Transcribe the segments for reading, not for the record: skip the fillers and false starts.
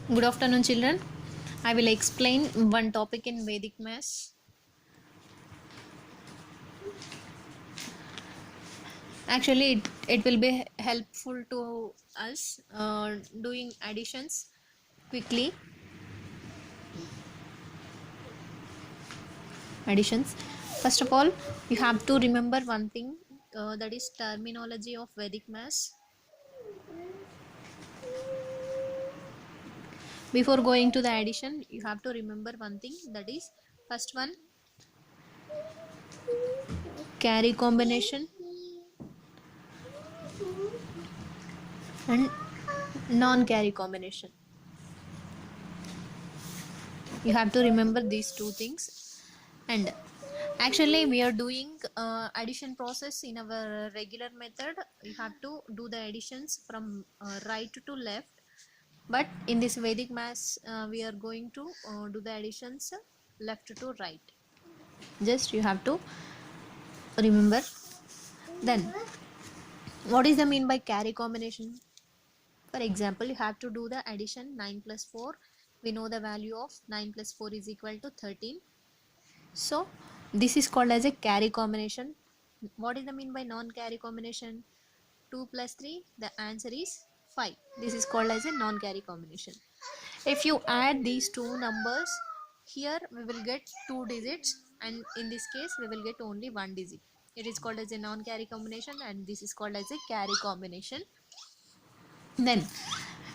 Good afternoon, children. I will explain one topic in Vedic Maths. Actually, it will be helpful to us doing additions quickly. Additions. First of all, you have to remember one thing that is terminology of Vedic Maths. Before going to the addition, you have to remember one thing that is first one carry combination and non-carry combination. You have to remember these two things. And actually we are doing addition process in our regular method. You have to do the additions from right to left, but in this Vedic Maths we are going to do the additions left to right. Just you have to remember. Then what is the mean by carry combination? For example, you have to do the addition 9 plus 4. We know the value of 9 plus 4 is equal to 13. So this is called as a carry combination. What is the mean by non-carry combination? 2 plus 3, the answer is 5. This is called as a non-carry combination. If you add these two numbers, here we will get two digits, and in this case we will get only one digit. It is called as a non-carry combination, and this is called as a carry combination. Then,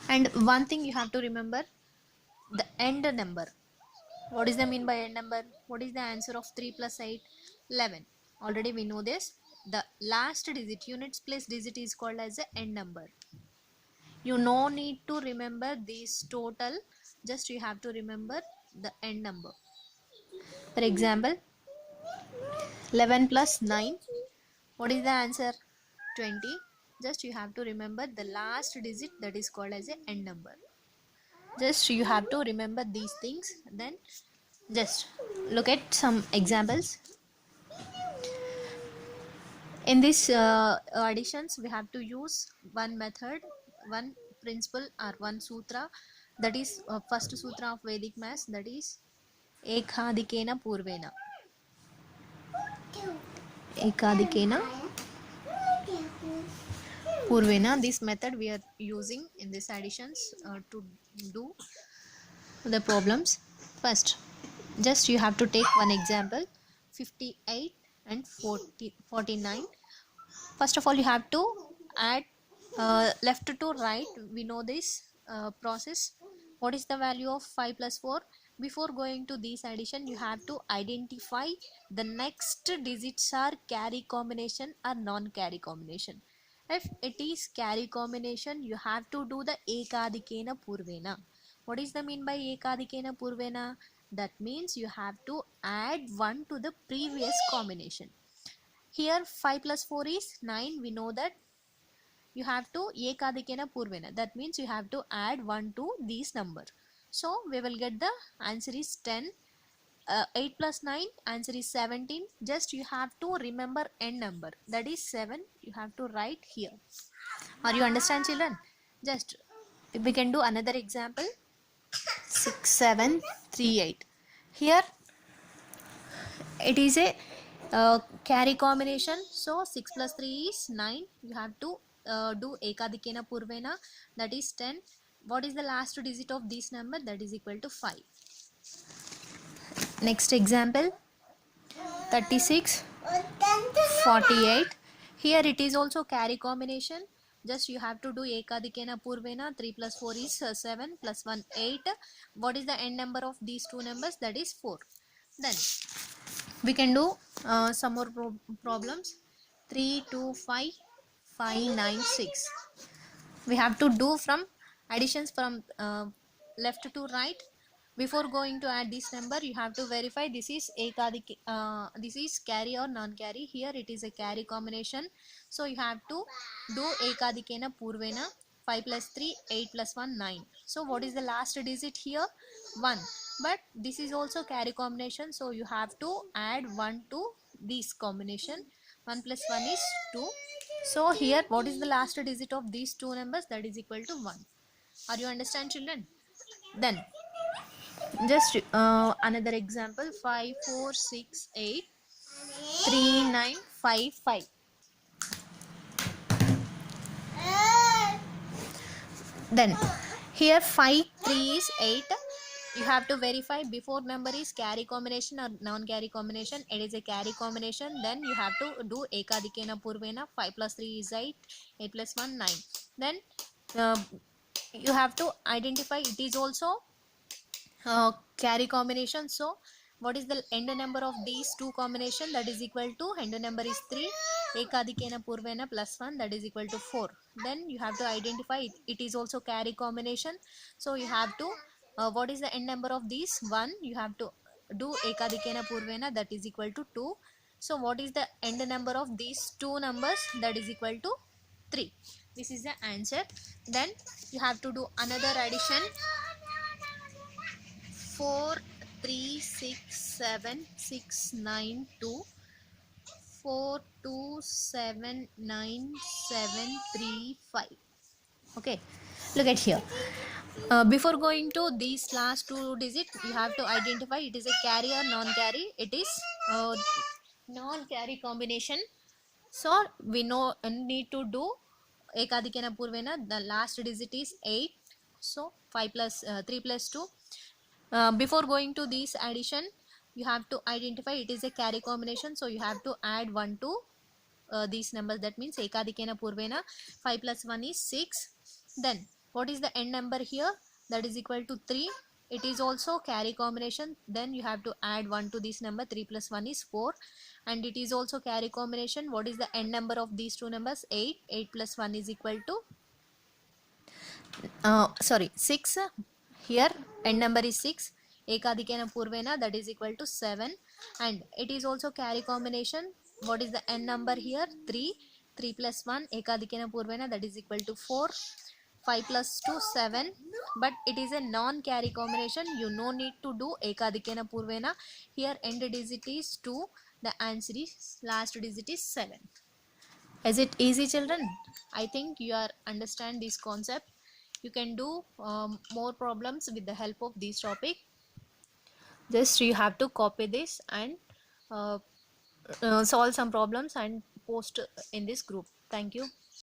and one thing you have to remember, the end number. What is the mean by end number? What is the answer of 3 plus 8? 11. Already we know this. The last digit, units place digit, is called as a end number. You no need to remember this total. Just you have to remember the end number. For example, 11 plus 9. What is the answer? 20. Just you have to remember the last digit, that is called as a end number. Just you have to remember these things. Then just look at some examples. In this additions, we have to use one method, one principle, or one sutra. That is first sutra of Vedic Maths, that is ekadikena purvena. Ekadikena purvena. This method we are using in this additions to do the problems. First, just you have to take one example, 58 and 49. First of all, you have to add left to right. We know this process. What is the value of 5 plus 4? Before going to this addition, you have to identify the next digits are carry combination or non-carry combination. If it is carry combination, you have to do the ekadikena purvena. What is the mean by ekadikena purvena? That means you have to add 1 to the previous combination. Here 5 plus 4 is 9. We know that you have to ekadikena purvena. That means you have to add 1 to these number. So we will get the answer is 10. 8 plus 9, answer is 17. Just you have to remember n number, that is 7. You have to write here. Are you understand, children? Just we can do another example. 6 7 3 8. Here it is a carry combination, so 6 plus 3 is 9. You have to do ekadikena purvena, that is 10. What is the last digit of this number? That is equal to 5. Next example, 36 48. Here it is also carry combination. Just you have to do ekadikena purvena. 3 plus 4 is 7 plus 1 8. What is the end number of these two numbers? That is 4. Then we can do some more problems. 3 2 5 5 9 6. We have to do from additions from left to right. Before going to add this number, you have to verify this is this is carry or non-carry. Here it is a carry combination, so you have to do ekadikena purvena. 5 plus 3 8 plus 1 9. So what is the last digit here? 1. But this is also carry combination, so you have to add 1 to this combination. 1 plus 1 is 2. So here what is the last digit of these two numbers? That is equal to 1. Are you understand, children? Then just another example, 5 4 6 8 3 9 5 5. Then here 5 3 is 8. You have to verify before number is carry combination or non-carry combination. It is a carry combination. Then you have to do ekadikena purvena. 5 plus 3 is 8. 8 plus 1 9. Then uh, you have to identify it is also carry combination. So what is the end number of these two combination? That is equal to end number is 3. Ekadikena purvena plus 1, that is equal to 4. Then you have to identify it, it is also carry combination. So you have to what is the end number of these? 1. You have to do ekadikena purvena, that is equal to 2. So what is the end number of these two numbers? That is equal to 3. This is the answer. Then you have to do another addition. 4 3 6 7 6 9 2 4 2 7 9 7 3 5. Okay, look at here. Before going to these last two digits, you have to identify it is a carry or non-carry. It is non-carry combination. So we know need to do ekadikena purvena. The last digit is 8. So 5 plus 3 plus 2. Before going to this addition, you have to identify it is a carry combination. So you have to add 1 to these numbers. That means ekadikena purvena 5 plus 1 is 6. Then what is the end number here? That is equal to 3. It is also carry combination. Then you have to add 1 to this number. 3 plus 1 is 4. And it is also carry combination. What is the end number of these two numbers? 8. 8 plus 1 is equal to 6. Here end number is 6. Ekadikena purvena, that is equal to 7. And it is also carry combination. What is the end number here? 3. 3 plus 1 ekadikena purvena, that is equal to 4. 5 plus 2 7. But it is a non-carry combination. You no need to do ekadikena purvena. Here end digit is 2. The answer is last digit is 7. Is it easy, children? I think you are understand this concept. You can do more problems with the help of this topic. Just you have to copy this and solve some problems and post in this group. Thank you.